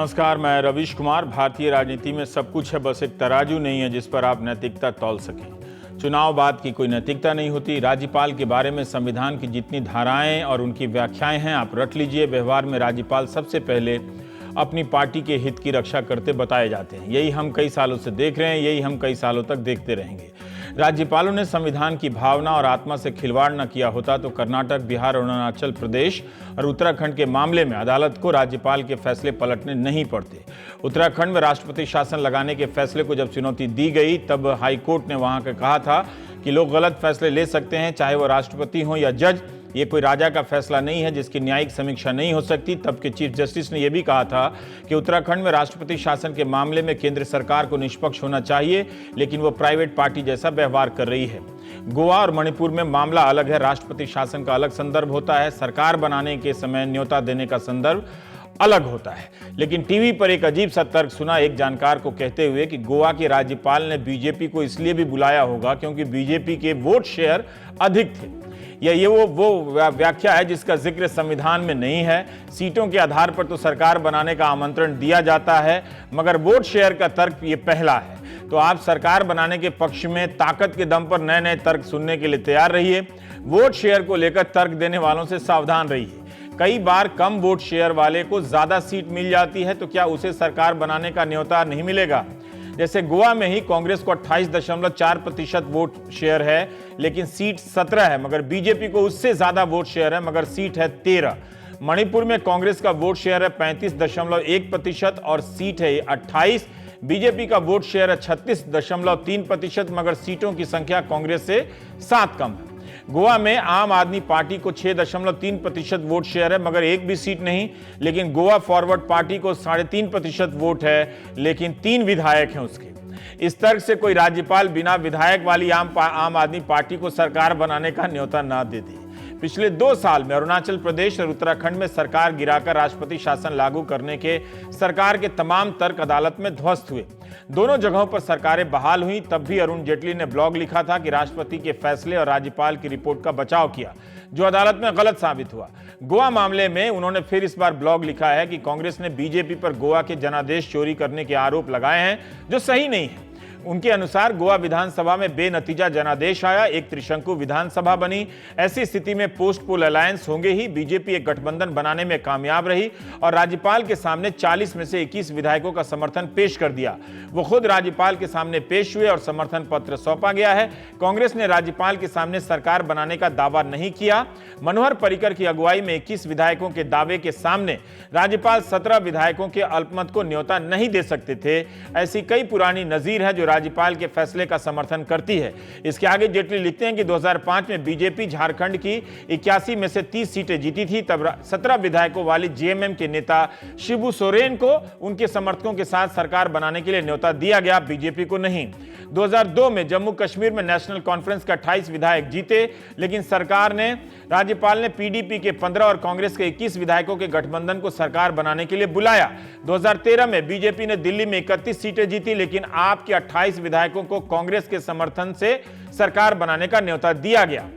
नमस्कार, मैं रवीश कुमार। भारतीय राजनीति में सब कुछ है, बस एक तराजू नहीं है जिस पर आप नैतिकता तौल सकें। चुनाव बाद की कोई नैतिकता नहीं होती। राज्यपाल के बारे में संविधान की जितनी धाराएं और उनकी व्याख्याएं हैं आप रट लीजिए। व्यवहार में राज्यपाल सबसे पहले अपनी पार्टी के हित की रक्षा करते बताए जाते हैं। यही हम कई सालों से देख रहे हैं, यही हम कई सालों तक देखते रहेंगे। राज्यपालों ने संविधान की भावना और आत्मा से खिलवाड़ न किया होता तो कर्नाटक, बिहार, अरुणाचल प्रदेश और उत्तराखंड के मामले में अदालत को राज्यपाल के फैसले पलटने नहीं पड़ते। उत्तराखंड में राष्ट्रपति शासन लगाने के फैसले को जब चुनौती दी गई तब हाईकोर्ट ने वहां का कहा था कि लोग गलत फैसले ले सकते हैं, चाहे वो राष्ट्रपति हो या जज। ये कोई राजा का फैसला नहीं है जिसकी न्यायिक समीक्षा नहीं हो सकती। तब के चीफ जस्टिस ने यह भी कहा था कि उत्तराखंड में राष्ट्रपति शासन के मामले में केंद्र सरकार को निष्पक्ष होना चाहिए, लेकिन वो प्राइवेट पार्टी जैसा व्यवहार कर रही है। गोवा और मणिपुर में मामला अलग है। राष्ट्रपति शासन का अलग संदर्भ होता है, सरकार बनाने के समय न्योता देने का संदर्भ अलग होता है। लेकिन टीवी पर एक अजीब सा तर्क सुना एक जानकार को कहते हुए कि गोवा के राज्यपाल ने बीजेपी को इसलिए भी बुलाया होगा क्योंकि बीजेपी के वोट शेयर अधिक थे। ये वो व्याख्या है जिसका जिक्र संविधान में नहीं है। सीटों के आधार पर तो सरकार बनाने का आमंत्रण दिया जाता है, मगर वोट शेयर का तर्क ये पहला है। तो आप सरकार बनाने के पक्ष में ताकत के दम पर नए नए तर्क सुनने के लिए तैयार रहिए। वोट शेयर को लेकर तर्क देने वालों से सावधान रहिए। कई बार कम वोट शेयर वाले को ज्यादा सीट मिल जाती है, तो क्या उसे सरकार बनाने का न्योता नहीं मिलेगा? जैसे गोवा में ही कांग्रेस को 28.4% वोट शेयर है, लेकिन सीट 17 है, मगर बीजेपी को उससे ज्यादा वोट शेयर है, मगर सीट है 13। मणिपुर में कांग्रेस का वोट शेयर है 35.1% और सीट है 28। बीजेपी का वोट शेयर है 36.3%, मगर सीटों की संख्या कांग्रेस से 7 कम है। गोवा में आम आदमी पार्टी को 6.3% वोट शेयर है, मगर एक भी सीट नहीं। लेकिन गोवा फॉरवर्ड पार्टी को 3.5% वोट है, लेकिन 3 विधायक हैं उसके। इस तर्क से कोई राज्यपाल बिना विधायक वाली आम आदमी पार्टी को सरकार बनाने का न्योता ना दे दे। पिछले 2 साल में अरुणाचल प्रदेश और उत्तराखंड में सरकार गिराकर राष्ट्रपति शासन लागू करने के सरकार के तमाम तर्क अदालत में ध्वस्त हुए। दोनों जगहों पर सरकारें बहाल हुई। तब भी अरुण जेटली ने ब्लॉग लिखा था कि राष्ट्रपति के फैसले और राज्यपाल की रिपोर्ट का बचाव किया, जो अदालत में गलत साबित हुआ। गोवा मामले में उन्होंने फिर इस बार ब्लॉग लिखा है कि कांग्रेस ने बीजेपी पर गोवा के जनादेश चोरी करने के आरोप लगाए हैं, जो सही नहीं है। उनके अनुसार गोवा विधानसभा में बेनतीजा जनादेश आया, एक त्रिशंकु विधानसभा बनी। ऐसी स्थिति में पोस्ट पोल अलायंस होंगे ही बीजेपी एक गठबंधन बनाने में कामयाब रही और राज्यपाल के सामने 40 में से 21 विधायकों का समर्थन पेश कर दिया। वो खुद राज्यपाल के सामने पेश हुए और समर्थन पत्र सौंपा गया है। कांग्रेस ने राज्यपाल के सामने सरकार बनाने का दावा नहीं किया। मनोहर पर्रिकर की अगुवाई में 21 विधायकों के दावे के सामने राज्यपाल 17 विधायकों के अल्पमत को न्योता नहीं दे सकते थे। ऐसी कई पुरानी नजीर है जो राज्यपाल के फैसले का समर्थन करती है। इसके आगे जेटली लिखते हैं कि 2005 में बीजेपी झारखंड की 81 में से 30 सीटें जीती थी। तब 17 विधायकों वाली जेएमएम के नेता शिबू सोरेन को उनके समर्थकों के साथ सरकार बनाने के लिए न्योता दिया गया, बीजेपी को नहीं। 2002 में जम्मू कश्मीर में नेशनल कॉन्फ्रेंस के 28 विधायक जीते, लेकिन राज्यपाल ने पीडीपी के 15 और कांग्रेस के 21 विधायकों के गठबंधन को सरकार बनाने के लिए बुलाया। 2013 में बीजेपी ने दिल्ली में 31 सीटें जीती, लेकिन आप के 28 विधायकों को कांग्रेस के समर्थन से सरकार बनाने का न्योता दिया गया।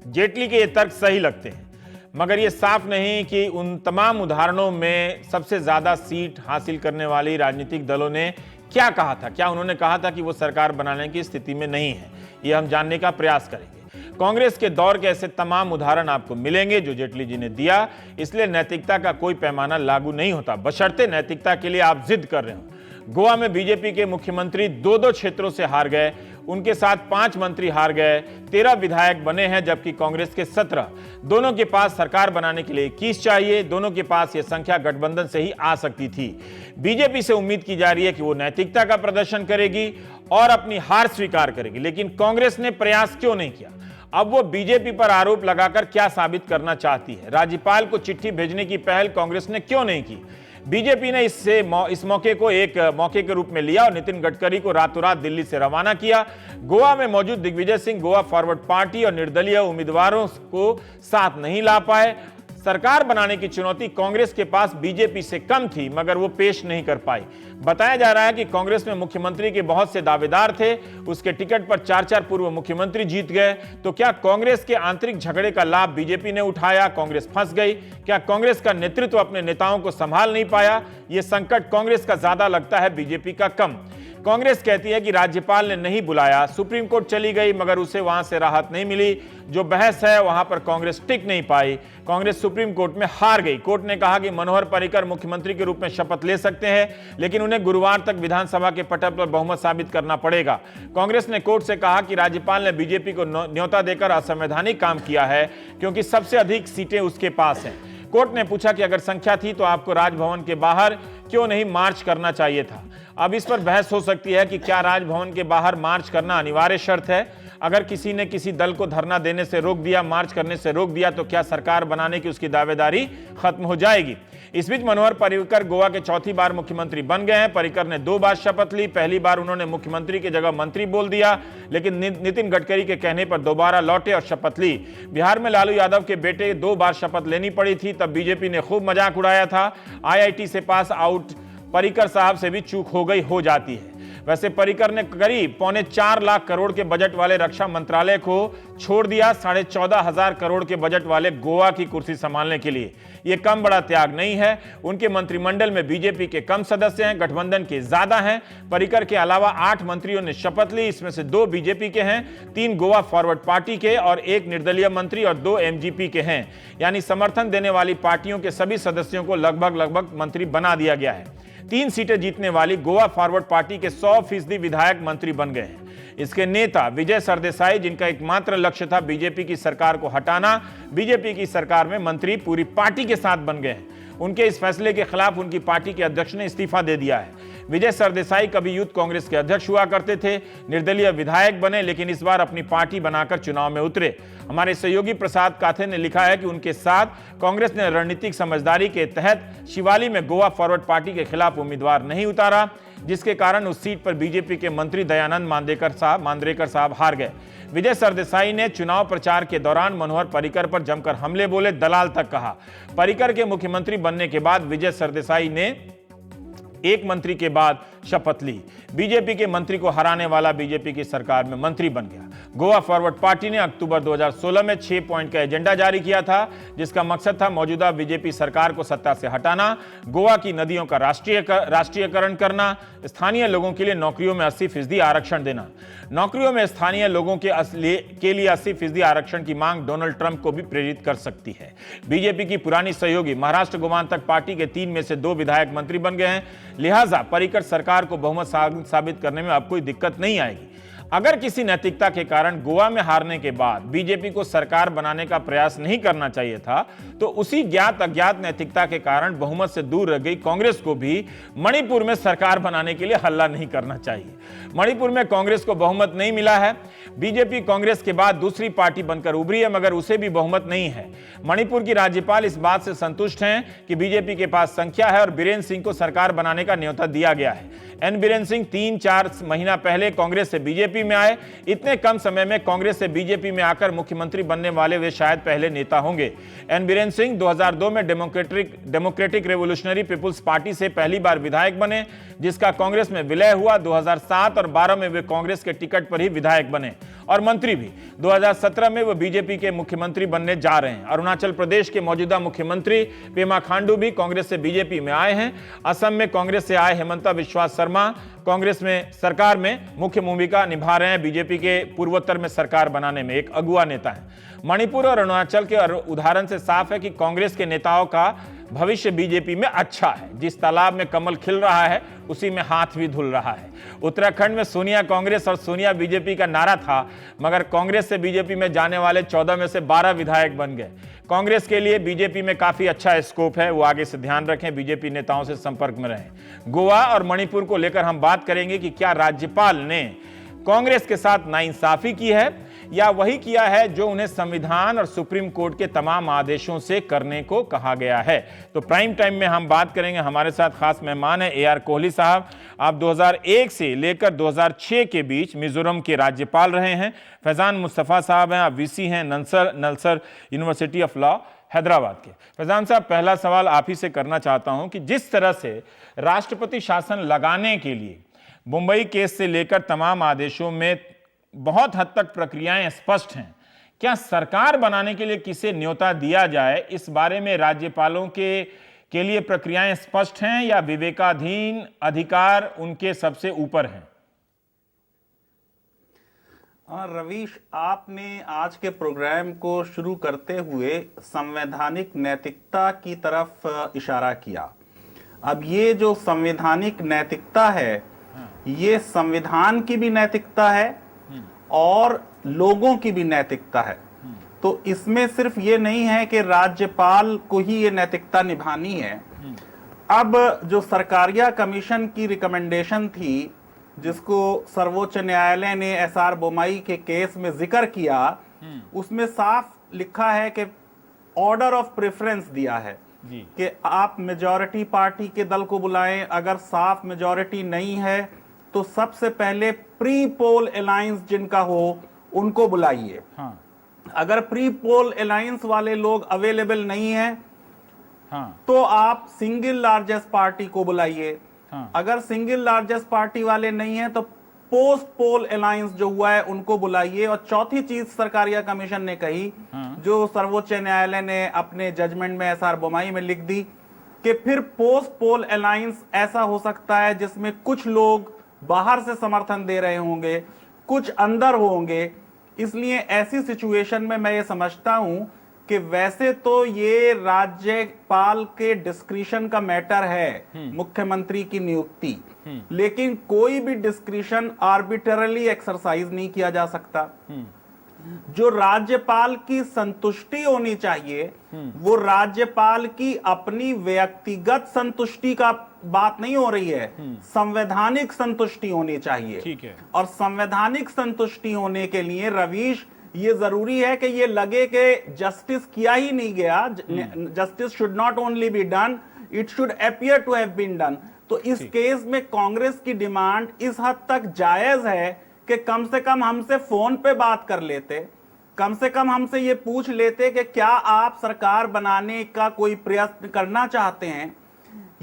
जेटली के ये तर्क सही लगते हैं, मगर यह साफ नहीं कि उन तमाम उदाहरणों में सबसे ज्यादा सीट हासिल करने वाली राजनीतिक दलों ने क्या कहा था। क्या उन्होंने कहा था कि वो सरकार बनाने की स्थिति में नहीं है? ये हम जानने का प्रयास करेंगे। कांग्रेस के दौर के ऐसे तमाम उदाहरण आपको मिलेंगे जो जेटली जी ने दिया। इसलिए नैतिकता का कोई पैमाना लागू नहीं होता, बशर्ते नैतिकता के लिए आप जिद कर रहे हो। गोवा में बीजेपी के मुख्यमंत्री 2 क्षेत्रों से हार गए, उनके साथ 5 मंत्री हार गए, 13 विधायक बने हैं, जबकि कांग्रेस के 17। दोनों के पास सरकार बनाने के लिए 21 चाहिए। दोनों के पास यह संख्या गठबंधन से ही आ सकती थी। बीजेपी से उम्मीद की जा रही है कि वो नैतिकता का प्रदर्शन करेगी और अपनी हार स्वीकार करेगी, लेकिन कांग्रेस ने प्रयास क्यों नहीं किया? अब वो बीजेपी पर आरोप लगाकर क्या साबित करना चाहती है? राज्यपाल को चिट्ठी भेजने की पहल कांग्रेस ने क्यों नहीं की? बीजेपी ने इस मौके को एक मौके के रूप में लिया और नितिन गडकरी को रातों रात दिल्ली से रवाना किया। गोवा में मौजूद दिग्विजय सिंह गोवा फॉरवर्ड पार्टी और निर्दलीय उम्मीदवारों को साथ नहीं ला पाए। सरकार बनाने की चुनौती कांग्रेस के पास बीजेपी से कम थी, मगर वो पेश नहीं कर पाई। बताया जा रहा है कि कांग्रेस में मुख्यमंत्री के बहुत से दावेदार थे, उसके टिकट पर 4 पूर्व मुख्यमंत्री जीत गए। तो क्या कांग्रेस के आंतरिक झगड़े का लाभ बीजेपी ने उठाया? कांग्रेस फंस गई? क्या कांग्रेस का नेतृत्व अपने नेताओं को संभाल नहीं पाया? यह संकट कांग्रेस का ज्यादा लगता है, बीजेपी का कम। कांग्रेस कहती है कि राज्यपाल ने नहीं बुलाया, सुप्रीम कोर्ट चली गई मगर उसे वहां से राहत नहीं मिली। जो बहस है वहां पर कांग्रेस टिक नहीं पाई, कांग्रेस सुप्रीम कोर्ट में हार गई। कोर्ट ने कहा कि मनोहर पर्रिकर मुख्यमंत्री के रूप में शपथ ले सकते हैं, लेकिन उन्हें गुरुवार तक विधानसभा के पटल पर बहुमत साबित करना पड़ेगा। कांग्रेस ने कोर्ट से कहा कि राज्यपाल ने बीजेपी को न्योता देकर असंवैधानिक काम किया है, क्योंकि सबसे अधिक सीटें उसके पास हैं। कोर्ट ने पूछा कि अगर संख्या थी तो आपको राजभवन के बाहर क्यों नहीं मार्च करना चाहिए था। अब इस पर बहस हो सकती है कि क्या राजभवन के बाहर मार्च करना अनिवार्य शर्त है। अगर किसी ने किसी दल को धरना देने से रोक दिया, मार्च करने से रोक दिया, तो क्या सरकार बनाने की उसकी दावेदारी खत्म हो जाएगी? इस बीच मनोहर पर्रिकर गोवा के चौथी बार मुख्यमंत्री बन गए हैं। पर्रिकर ने 2 बार शपथ ली। पहली बार उन्होंने मुख्यमंत्री की जगह मंत्री बोल दिया, लेकिन नितिन गडकरी के कहने पर दोबारा लौटे और शपथ ली। बिहार में लालू यादव के बेटे 2 बार शपथ लेनी पड़ी थी, तब बीजेपी ने खूब मजाक उड़ाया था। IIT से पास आउट पर्रिकर साहब से भी चूक हो जाती है। वैसे पर्रिकर ने करीब 4.25 लाख करोड़ के बजट वाले रक्षा मंत्रालय को छोड़ दिया 14,500 करोड़ के बजट वाले गोवा की कुर्सी संभालने के लिए। यह कम बड़ा त्याग नहीं है। उनके मंत्रिमंडल में बीजेपी के कम सदस्य हैं, गठबंधन के ज्यादा हैं। पर्रिकर के अलावा 8 मंत्रियों ने शपथ ली, इसमें से 2 बीजेपी के हैं, 3 गोवा फॉरवर्ड पार्टी के और 1 निर्दलीय मंत्री और 2 MGP के हैं। यानी समर्थन देने वाली पार्टियों के सभी सदस्यों को लगभग मंत्री बना दिया गया है। 3 सीटें जीतने वाली गोवा फॉरवर्ड पार्टी के 100% विधायक मंत्री बन गए हैं। इसके नेता विजय सरदेसाई, जिनका एकमात्र लक्ष्य था बीजेपी की सरकार को हटाना, बीजेपी की सरकार में मंत्री पूरी पार्टी के साथ बन गए हैं। उनके इस फैसले के खिलाफ उनकी पार्टी के अध्यक्ष ने इस्तीफा दे दिया है। विजय सरदेसाई कभी यूथ कांग्रेस के अध्यक्ष हुआ करते थे, निर्दलीय विधायक बने, लेकिन इस बार अपनी पार्टी बनाकर चुनाव में उतरे। हमारे सहयोगी प्रसाद काथे ने लिखा है कि उनके साथ कांग्रेस ने रणनीतिक समझदारी के तहत शिवाली में गोवा फॉरवर्ड पार्टी के खिलाफ उम्मीदवार नहीं उतारा, जिसके कारण उस सीट पर बीजेपी के मंत्री दयानंद मांद्रेकर साहब हार गए। विजय सरदेसाई ने चुनाव प्रचार के दौरान मनोहर पर्रिकर पर जमकर हमले बोले, दलाल तक कहा। पर्रिकर के मुख्यमंत्री बनने के बाद विजय सरदेसाई ने 1 मंत्री के बाद शपथ ली। बीजेपी के मंत्री को हराने वाला बीजेपी की सरकार में मंत्री बन गया। गोवा फॉरवर्ड पार्टी ने अक्टूबर 2016 में 6 पॉइंट का एजेंडा जारी किया था, जिसका मकसद था मौजूदा बीजेपी सरकार को सत्ता से हटाना, गोवा की नदियों का राष्ट्रीयकरण करना, स्थानीय लोगों के लिए नौकरियों में 80% आरक्षण देना। नौकरियों में स्थानीय लोगों के लिए 80% आरक्षण की मांग डोनाल्ड ट्रंप को भी प्रेरित कर सकती है। बीजेपी की पुरानी सहयोगी महाराष्ट्र गोमांतक पार्टी के 3 में से 2 विधायक मंत्री बन गए हैं, लिहाजा पर्रिकर सरकार को बहुमत साबित करने में अब कोई दिक्कत नहीं आएगी। अगर किसी नैतिकता के कारण गोवा में हारने के बाद बीजेपी को सरकार बनाने का प्रयास नहीं करना चाहिए था, तो उसी ज्ञात अज्ञात नैतिकता के कारण बहुमत से दूर रह गई कांग्रेस को भी मणिपुर में सरकार बनाने के लिए हल्ला नहीं करना चाहिए। मणिपुर में कांग्रेस को बहुमत नहीं मिला है। बीजेपी कांग्रेस के बाद दूसरी पार्टी बनकर उभरी है, मगर उसे भी बहुमत नहीं है। मणिपुर की राज्यपाल इस बात से संतुष्ट हैं कि बीजेपी के पास संख्या है और बीरेन्द्र सिंह को सरकार बनाने का न्योता दिया गया है। बीरेन्द्र सिंह 3-4 महीना पहले कांग्रेस से बीजेपी में आए। इतने कम समय में कांग्रेस से बीजेपी में आकर मुख्यमंत्री बनने वाले वे शायद पहले नेता होंगे। बीरेन्द्र सिंह 2002 में डेमोक्रेटिक रेवोल्यूशनरी पीपुल्स पार्टी से पहली बार विधायक बने, जिसका कांग्रेस में विलय हुआ। 2007 और 12 में वे कांग्रेस के टिकट पर ही विधायक बने और मंत्री भी। 2017 में वो बीजेपी के मुख्यमंत्री बनने जा रहे हैं। अरुणाचल प्रदेश के मौजूदा मुख्यमंत्री पेमा खांडू भी कांग्रेस से बीजेपी में आए हैं। असम में कांग्रेस से आए हेमंता बिस्वा शर्मा कांग्रेस में सरकार में मुख्य भूमिका निभा रहे हैं। बीजेपी के पूर्वोत्तर में सरकार बनाने में एक अगुवा नेता है। मणिपुर और अरुणाचल के उदाहरण से साफ है कि कांग्रेस के नेताओं का भविष्य बीजेपी में अच्छा है। जिस तालाब में कमल खिल रहा है उसी में हाथ भी धुल रहा है। उत्तराखंड में सोनिया कांग्रेस और सोनिया बीजेपी का नारा था, मगर कांग्रेस से बीजेपी में जाने वाले 14 में से 12 विधायक बन गए। कांग्रेस के लिए बीजेपी में काफी अच्छा स्कोप है, वो आगे से ध्यान रखें, बीजेपी नेताओं से संपर्क में रहें। गोवा और मणिपुर को लेकर हम बात करेंगे कि क्या राज्यपाल ने कांग्रेस के साथ नाइंसाफी की है या वही किया है जो उन्हें संविधान और सुप्रीम कोर्ट के तमाम आदेशों से करने को कहा गया है। तो प्राइम टाइम में हम बात करेंगे। हमारे साथ खास मेहमान है AR कोहली साहब। आप 2001 से लेकर 2006 के बीच मिजोरम के राज्यपाल रहे हैं। फैजान मुस्तफा साहब हैं, आप VC हैं Nalsar university of law. Hyderabad के। फैजान साहब, पहला सवाल आप ही से करना चाहता हूं कि जिस तरह से राष्ट्रपति शासन लगाने के लिए मुंबई केस से लेकर तमाम आदेशों में बहुत हद तक प्रक्रियाएं स्पष्ट हैं, क्या सरकार बनाने के लिए किसे न्योता दिया जाए, इस बारे में राज्यपालों के लिए प्रक्रियाएं स्पष्ट हैं या विवेकाधीन अधिकार उनके सबसे ऊपर हैं? रवीश, आपने आज के प्रोग्राम को शुरू करते हुए संवैधानिक नैतिकता की तरफ इशारा किया। अब ये जो संवैधानिक नैतिकता है, ये संविधान की भी नैतिकता है और लोगों की भी नैतिकता है। तो इसमें सिर्फ ये नहीं है कि राज्यपाल को ही ये नैतिकता निभानी है। अब जो सरकारिया कमीशन की रिकमेंडेशन थी, जिसको सर्वोच्च न्यायालय ने एसआर बोमाई के केस में जिक्र किया, उसमें साफ लिखा है कि ऑर्डर ऑफ प्रेफरेंस दिया है कि आप मेजॉरिटी पार्टी के दल को बुलाएं, अगर साफ मेजॉरिटी नहीं है तो सबसे पहले प्री पोल अलायंस जिनका हो उनको बुलाइए। हाँ। अगर प्री पोल अलायंस वाले लोग अवेलेबल नहीं है, हाँ, तो आप सिंगल लार्जेस्ट पार्टी को बुलाइए। हाँ। अगर सिंगल लार्जेस्ट पार्टी वाले नहीं है तो पोस्ट पोल अलायंस जो हुआ है उनको बुलाइए। और चौथी चीज सरकारिया कमीशन ने कही, जो सर्वोच्च न्यायालय ने अपने जजमेंट में एसआर बोमाई में लिख दी, कि फिर पोस्ट पोल अलायंस ऐसा हो सकता है जिसमें कुछ लोग बाहर से समर्थन दे रहे होंगे, कुछ अंदर होंगे। इसलिए ऐसी सिचुएशन में मैं ये समझता हूं कि वैसे तो ये राज्यपाल के डिस्क्रिशन का मैटर है, मुख्यमंत्री की नियुक्ति, लेकिन कोई भी डिस्क्रिशन आर्बिट्ररली एक्सरसाइज नहीं किया जा सकता। जो राज्यपाल की संतुष्टि होनी चाहिए वो राज्यपाल की अपनी व्यक्तिगत संतुष्टि का बात नहीं हो रही है, संवैधानिक संतुष्टि होनी चाहिए। ठीक है। और संवैधानिक संतुष्टि होने के लिए रवीश, ये जरूरी है कि ये लगे कि जस्टिस किया ही नहीं गया। Justice should not only be done, it should appear to have been done. तो इस केस में कांग्रेस की डिमांड इस हद तक जायज है कि कम से कम हमसे फोन पे बात कर लेते, कम से कम हमसे ये पूछ लेते कि क्या आप सरकार बनाने का कोई प्रयत्न करना चाहते हैं।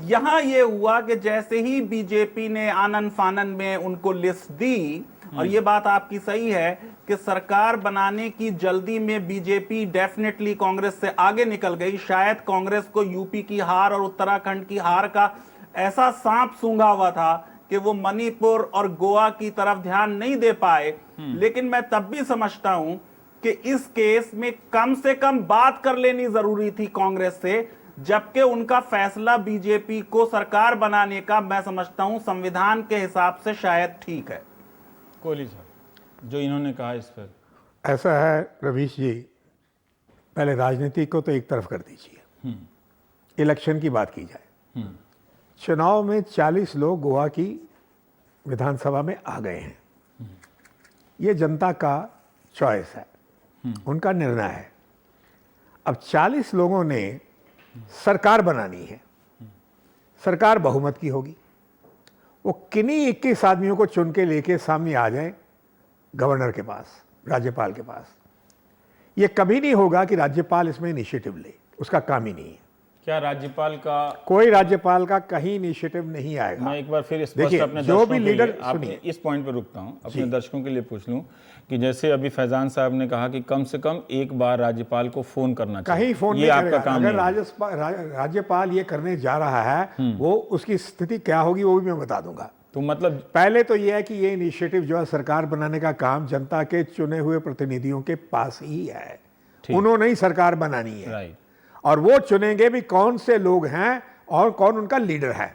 यहां ये हुआ कि जैसे ही बीजेपी ने आनन फानन में उनको लिस्ट दी, और ये बात आपकी सही है कि सरकार बनाने की जल्दी में बीजेपी डेफिनेटली कांग्रेस से आगे निकल गई। शायद कांग्रेस को यूपी की हार और उत्तराखंड की हार का ऐसा सांप सूंघा हुआ था कि वो मणिपुर और गोवा की तरफ ध्यान नहीं दे पाए। लेकिन मैं तब भी समझता हूं कि इस केस में कम से कम बात कर लेनी जरूरी थी कांग्रेस से, जबकि उनका फैसला बीजेपी को सरकार बनाने का मैं समझता हूं संविधान के हिसाब से शायद ठीक है। कोहली साहब, जो इन्होंने कहा इस पर ऐसा है रवीश जी, पहले राजनीति को तो एक तरफ कर दीजिए, इलेक्शन की बात की जाए। चुनाव में 40 लोग गोवा की विधानसभा में आ गए हैं। ये जनता का चॉइस है, उनका निर्णय है। अब 40 लोगों ने सरकार बनानी है, सरकार बहुमत की होगी। वो किन्हीं 21 आदमियों को चुन के लेके सामने आ जाए गवर्नर के पास, राज्यपाल के पास। ये कभी नहीं होगा कि राज्यपाल इसमें इनिशिएटिव ले, उसका काम ही नहीं है। क्या राज्यपाल का, कोई राज्यपाल का कहीं इनिशिएटिव नहीं आएगा। मैं एक बार फिर स्पष्ट अपने जो भी लीडर, सुनिए, इस पॉइंट पर रुकता हूं, अपने दर्शकों के लिए पूछ लूं कि जैसे अभी फैजान साहब ने कहा कि कम से कम एक बार राज्यपाल को फोन करना चाहिए, कहीं फोन ये नहीं आपका करेगा। काम अगर राज्यपाल ये करने जा रहा है, वो उसकी स्थिति क्या होगी वो भी मैं बता दूंगा। तो मतलब पहले तो ये है कि ये इनिशिएटिव जो है सरकार बनाने का काम जनता के चुने हुए प्रतिनिधियों के पास ही है, उन्होंने ही सरकार बनानी है। राइट। और वो चुनेंगे भी कौन से लोग हैं और कौन उनका लीडर है।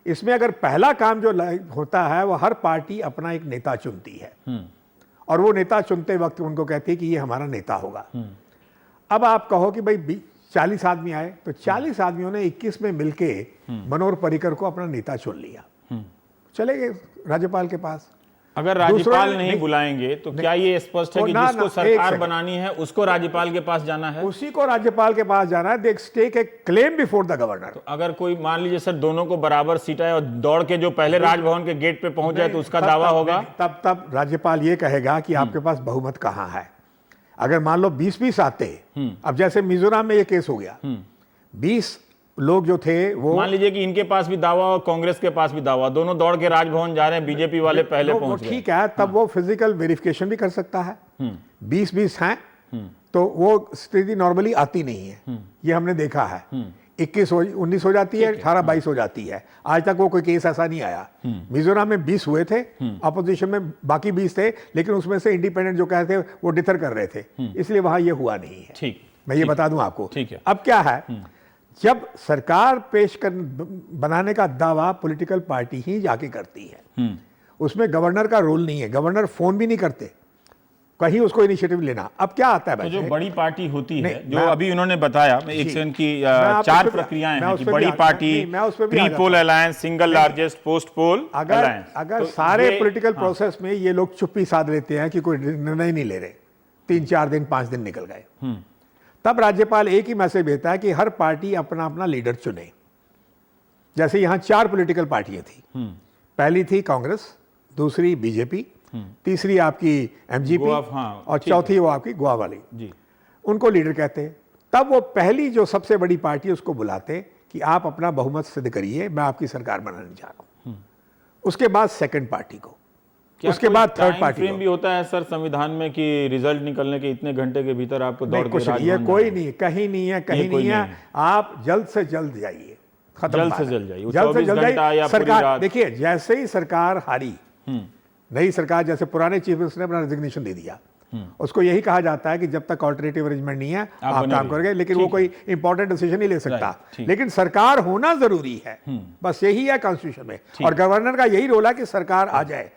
इसमें अगर पहला काम जो होता है वो हर पार्टी अपना एक नेता चुनती है, और वो नेता चुनते वक्त उनको कहती है कि ये हमारा नेता होगा। अब आप कहो कि भाई 40 आदमी आए, तो 40 आदमियों ने 21 में मिलके मनोहर पर्रिकर को अपना नेता चुन लिया, चले गए राज्यपाल के पास। अगर राज्यपाल नहीं बुलाएंगे तो क्या ये स्पष्ट है कि जिसको सरकार बनानी है उसको राज्यपाल के पास जाना है? उसी को राज्यपाल के पास जाना है। They take a claim before the governor. तो अगर कोई मान लीजिए सर दोनों को बराबर सीट है और दौड़ के जो पहले राजभवन के गेट पे पहुंच जाए तो उसका दावा होगा? तब राज्यपाल ये कहेगा कि आपके पास बहुमत कहां है। अगर मान लो 20-20 आते, अब जैसे मिजोरम में ये केस हो गया, 20 लोग जो थे वो, मान लीजिए कि इनके पास भी दावा और कांग्रेस के पास भी दावा, दोनों दौड़ के राजभवन जा रहे हैं, बीजेपी वाले पहले वो पहुंच गए। ठीक है, तब वो फिजिकल वेरिफिकेशन भी कर सकता है। 20-20 हैं तो वो स्थिति नॉर्मली आती नहीं है, ये हमने देखा है। 19 हो जाती है, 18-22 हो जाती है। आज तक वो कोई केस ऐसा नहीं आया। मिजोरम में 20 हुए थे, अपोजिशन में बाकी 20 थे, लेकिन उसमें से इंडिपेंडेंट जो कहते थे वो डिफर कर रहे थे, इसलिए वहां ये हुआ नहीं है। ठीक, मैं ये बता दूं आपको। ठीक है। अब क्या है, जब सरकार बनाने का दावा पॉलिटिकल पार्टी ही जाके करती है, उसमें गवर्नर का रोल नहीं है, गवर्नर फोन भी नहीं करते कहीं उसको इनिशिएटिव लेना। अब क्या आता है तो जो भाई, बड़ी पार्टी होती है, नहीं, जो मैं- अभी उन्होंने बताया, एक जी। सेकंड की मैं आप 4 उस पे भी- प्रक्रियाएं मैं हैं उस कि पे भी बड़ी आ- पार्टी, नहीं, मैं उस पे भी आ प्री जाता पोल हूं। Alliance, single largest, post poll alliance. अगर तो सारे ये- पॉलिटिकल हाँ, प्रोसेस में ये लोग चुप्पी साध लेते हैं कि कोई निर्णय नहीं ले रहे, 3-4 दिन 5 दिन निकल गए, तब राज्यपाल एक ही मैसेज देता है कि हर पार्टी अपना अपना लीडर चुने। जैसे यहां 4 पॉलिटिकल पार्टियां थी, पहली थी कांग्रेस, दूसरी बीजेपी, तीसरी आपकी एमजीपी, गोवा, हाँ, और ठीक चौथी वो आपकी गोवा वाली। जी, उनको लीडर कहते हैं। तब वो पहली जो सबसे बड़ी पार्टी है उसको बुलाते कि आप अपना बहुमत सिद्ध करिए, मैं आपकी सरकार बनाने जा रहा हूं। उसके बाद सेकंड पार्टी को, उसके बाद थर्ड पार्टी फ्रेम को। भी होता है सर संविधान में कि रिजल्ट निकलने के इतने घंटे के भीतर आपको दौड़ नहीं, के कुछ नहीं, ये राजभवन कोई जाना है। नहीं है, कहीं नहीं है, कहीं कोई नहीं है। नहीं है। आप जल्द से जल्द जाइए, खत्म जल्द बात से है। जल्द जाइए, वो जल्द से 24 जल्द घंटा जाइए। या पूरी सरकार रात। देखिए, जैसे ही सरकार हारी, नई सरकार, जैसे पुराने चीफ मिनिस्टर ने अपना रिजिग्नेशन दे दिया, उसको यही कहा जाता है कि जब तक ऑल्टरनेटिव अरेंजमेंट नहीं है आप बने काम रहिए। करोगे, लेकिन वो ठीक कोई इंपॉर्टेंट डिसीजन नहीं ले सकता। राइट, ठीक। लेकिन सरकार होना जरूरी है, बस यही है कॉन्स्टिट्यूशन में। और गवर्नर का यही रोल है कि सरकार आ जाए।